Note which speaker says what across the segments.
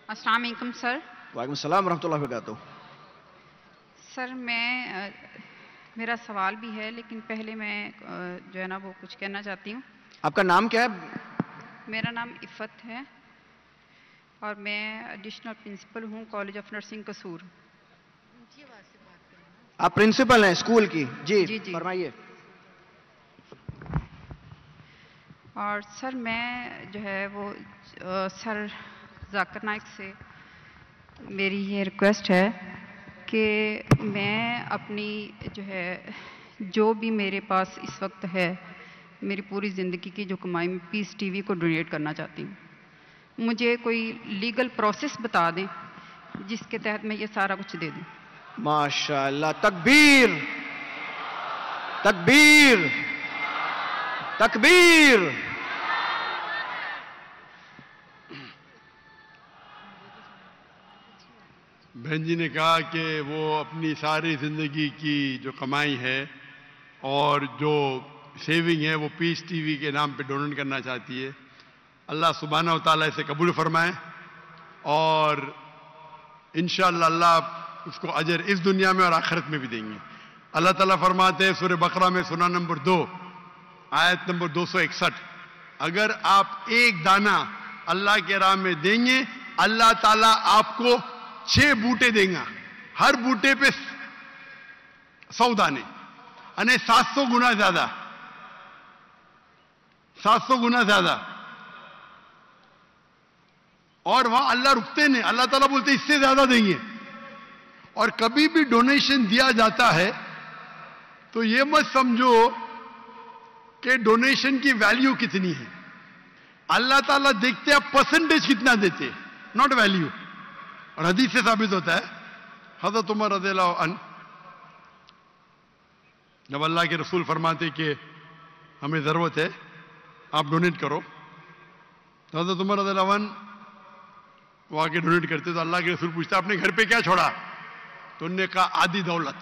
Speaker 1: السلام علیکم سر.
Speaker 2: وعلیکم السلام ورحمۃ اللہ وبرکاتہ.
Speaker 1: سر میرا سوال بھی ہے لیکن پہلے میں جو ہے نا وہ کچھ کہنا چاہتی ہوں.
Speaker 2: آپ کا نام کیا ہے؟
Speaker 1: میرا نام عفت ہے اور میں ایڈیشنل پرنسپل ہوں کالج آف نرسنگ قصور.
Speaker 2: آپ پرنسپل ہیں اسکول کی؟ جی
Speaker 1: جی
Speaker 2: فرمائیے.
Speaker 1: اور سر میں جو ہے وہ سر ذاکر نائک سے میری یہ ریکویسٹ ہے کہ میں اپنی جو بھی میرے پاس اس وقت ہے میری پوری زندگی کی جو کمائی میں پیس ٹی وی کو ڈونیٹ کرنا چاہتی ہوں. مجھے کوئی لیگل پروسیس بتا دیں جس کے تحت میں یہ سارا کچھ دے دوں.
Speaker 2: ماشاء اللہ. تکبیر تکبیر تکبیر.
Speaker 3: بہن جی نے کہا کہ وہ اپنی ساری زندگی کی جو کمائی ہے اور جو سیونگ ہے وہ پیس ٹی وی کے نام پہ ڈونیٹ کرنا چاہتی ہے. اللہ سبحانہ و تعالیٰ اسے قبول فرمائے اور انشاءاللہ اللہ اس کو اجر اس دنیا میں اور آخرت میں بھی دیں گے. اللہ تعالیٰ فرماتے ہیں سورہ بقرہ میں سورہ نمبر 2 آیت نمبر 261 اگر آپ ایک دانہ اللہ کے راہ میں دیں گے اللہ تعالیٰ آپ کو 6 بوٹے دیں گا. ہر بوٹے پہ 100 دانے یعنی 700 گنا زیادہ 700 گنا زیادہ. اور وہاں اللہ رکتے نہیں. اللہ تعالیٰ بولتے اس سے زیادہ دیں گے. اور کبھی بھی ڈونیشن دیا جاتا ہے تو یہ مت سمجھو کہ ڈونیشن کی ویلیو کتنی ہے. اللہ تعالیٰ دیکھتے ہیں پرسنٹیج کتنا دیتے ناٹ ویلیو. اور حدیث سے ثابت ہوتا ہے حضرت عمر رضی اللہ عنہ جب اللہ کے رسول فرماتے کہ ہمیں ضرورت ہے آپ ڈونیٹ کرو تو حضرت عمر رضی اللہ عنہ وہ آ کے ڈونیٹ کرتے تو اللہ کے رسول پوچھتے آپ نے گھر پہ کیا چھوڑا تو انہوں نے کہا آدھی دولت.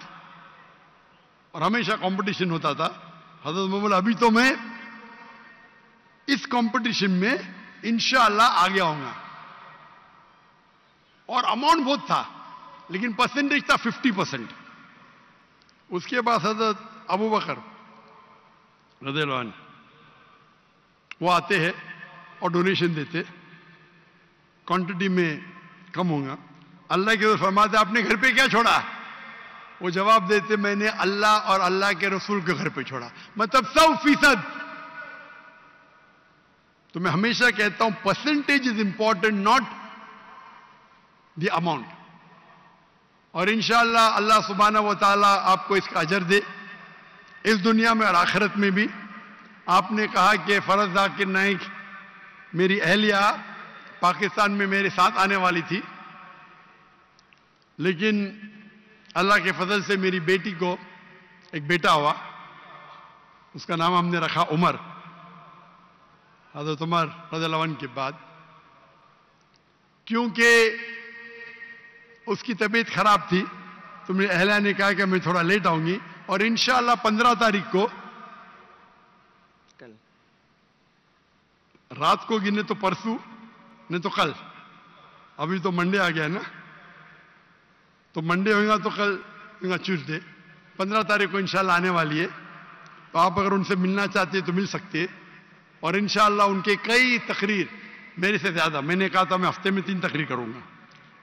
Speaker 3: اور ہمیشہ کمپٹیشن ہوتا تھا. حضرت عمر بولا ابھی تو میں اس کمپٹیشن میں انشاءاللہ آگے آؤں گا. اور اماؤنٹ بہت تھا لیکن پرسنٹیج تھا 50%. اس کے بعد حضرت ابو بکر رضی اللہ عنہ وہ آتے ہیں اور ڈونیشن دیتے کوانٹٹی میں کم ہوگا. اللہ کے رسول فرماتے آپ نے گھر پہ کیا چھوڑا. وہ جواب دیتے میں نے اللہ اور اللہ کے رسول کے گھر پہ چھوڑا. مطلب 100%. تو میں ہمیشہ کہتا ہوں percentage is important not the amount. اور انشاءاللہ اللہ سبحانہ و تعالیٰ آپ کو اس کا اجر دے اس دنیا میں اور آخرت میں بھی. آپ نے کہا کہ فرز ذاکر نائک میری اہلیہ پاکستان میں میرے ساتھ آنے والی تھی لیکن اللہ کے فضل سے میری بیٹی کو ایک بیٹا ہوا. اس کا نام ہم نے رکھا عمر. حضرت عمر رضی اللہ عنہ کے بعد کیونکہ اس کی طبیعت خراب تھی تو میری اہلیہ نے کہا کہ میں تھوڑا لیٹ آؤں گی اور انشاءاللہ 15 تاریخ کو رات کو گنے تو پرسوں نہیں تو کل. ابھی تو منڈے آ گیا ہے نا تو منڈے ہوگا تو کل ہوگا ٹیوزڈے. 15 تاریخ کو انشاءاللہ آنے والی ہے تو آپ اگر ان سے ملنا چاہتے ہیں تو مل سکتے ہیں. اور انشاءاللہ ان کے کئی تقریر میرے سے زیادہ میں نے کہا تھا میں ہفتے میں 3 تقریر کروں گا.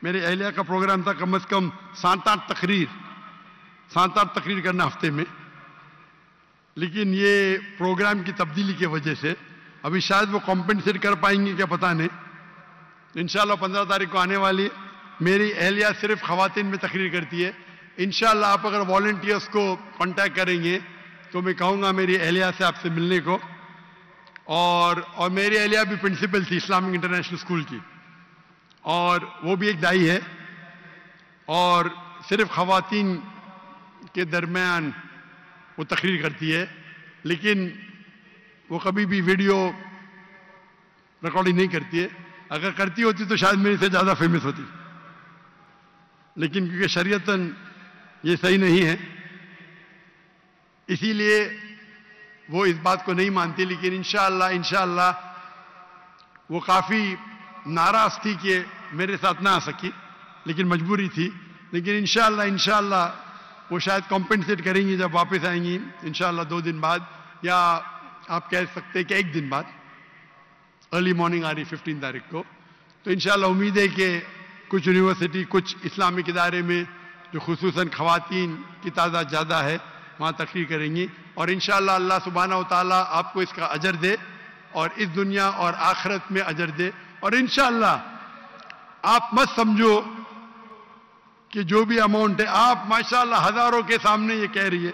Speaker 3: میرے اہلیہ کا پروگرام تھا کم از کم 7-8 تقریر کرنا ہفتے میں. لیکن یہ پروگرام کی تبدیلی کی وجہ سے ابھی شاید وہ کمپنسیٹ کر پائیں گے کیا پتہ نہیں. انشاءاللہ 15 تاریخ کو آنے والی. میری اہلیہ صرف خواتین میں تقریر کرتی ہے. انشاءاللہ آپ اگر والنٹیئرس کو کانٹیکٹ کریں گے تو میں کہوں گا میری اہلیہ سے آپ سے ملنے کو. اور میری اہلیہ بھی پرنسپل تھی اسلامک انٹرنیشنل اسکول کی اور وہ بھی ایک دائی ہے اور صرف خواتین کے درمیان وہ تقریر کرتی ہے. لیکن وہ کبھی بھی ویڈیو ریکارڈنگ نہیں کرتی ہے. اگر کرتی ہوتی تو شاید میرے سے زیادہ فیمس ہوتی لیکن کیونکہ شریعتاً یہ صحیح نہیں ہے اسی لیے وہ اس بات کو نہیں مانتی. لیکن انشاءاللہ وہ کافی ناراض تھی کہ میرے ساتھ نہ آ سکی لیکن مجبوری تھی. لیکن انشاءاللہ وہ شاید کمپنسیٹ کریں گی جب واپس آئیں گی انشاءاللہ 2 دن بعد, یا آپ کہہ سکتے کہ 1 دن بعد. ارلی مارننگ آ رہی 15 تاریخ کو. تو انشاءاللہ امید ہے کہ کچھ یونیورسٹی, کچھ اسلامک ادارے میں جو خصوصاً خواتین کی تعداد زیادہ ہے وہاں تقریر کریں گی, اور انشاءاللہ اللہ سبحانہ و تعالیٰ آپ کو اس کا اجر دے اور اس دنیا اور آخرت میں اجر دے. اور انشاءاللہ آپ مت سمجھو کہ جو بھی اماؤنٹ ہے, آپ ماشاءاللہ ہزاروں کے سامنے یہ کہہ رہی ہے.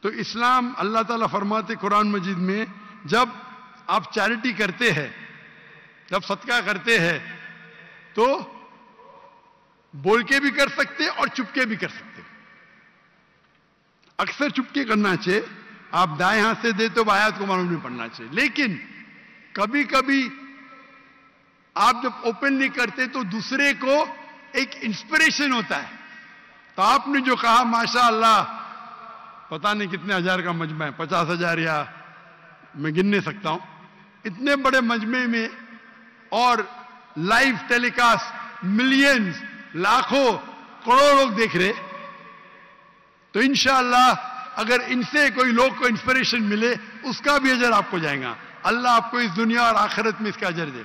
Speaker 3: تو اسلام اللہ تعالیٰ فرماتے قرآن مجید میں, جب آپ چیریٹی کرتے ہیں, جب صدقہ کرتے ہیں تو بول کے بھی کر سکتے اور چپ کے بھی کر سکتے. اکثر چپ کے کرنا چاہیے. آپ دائیں ہاتھ سے دے تو آیات کو معلوم نہیں پڑنا چاہیے. لیکن کبھی کبھی آپ جب اوپن نہیں کرتے تو دوسرے کو ایک انسپریشن ہوتا ہے. تو آپ نے جو کہا ماشاءاللہ پتہ نہیں کتنے ہزار کا مجمع ہے, 50,000 یا میں گن نہیں سکتا ہوں, اتنے بڑے مجمع میں اور لائیو ٹیلی کاسٹ ملینز, لاکھوں, کروڑوں لوگ دیکھ رہے. تو انشاءاللہ اگر ان سے کوئی لوگ کو انسپریشن ملے اس کا بھی اجر آپ کو جائے گا. اللہ آپ کو اس دنیا اور آخرت میں اس کا اجر دے.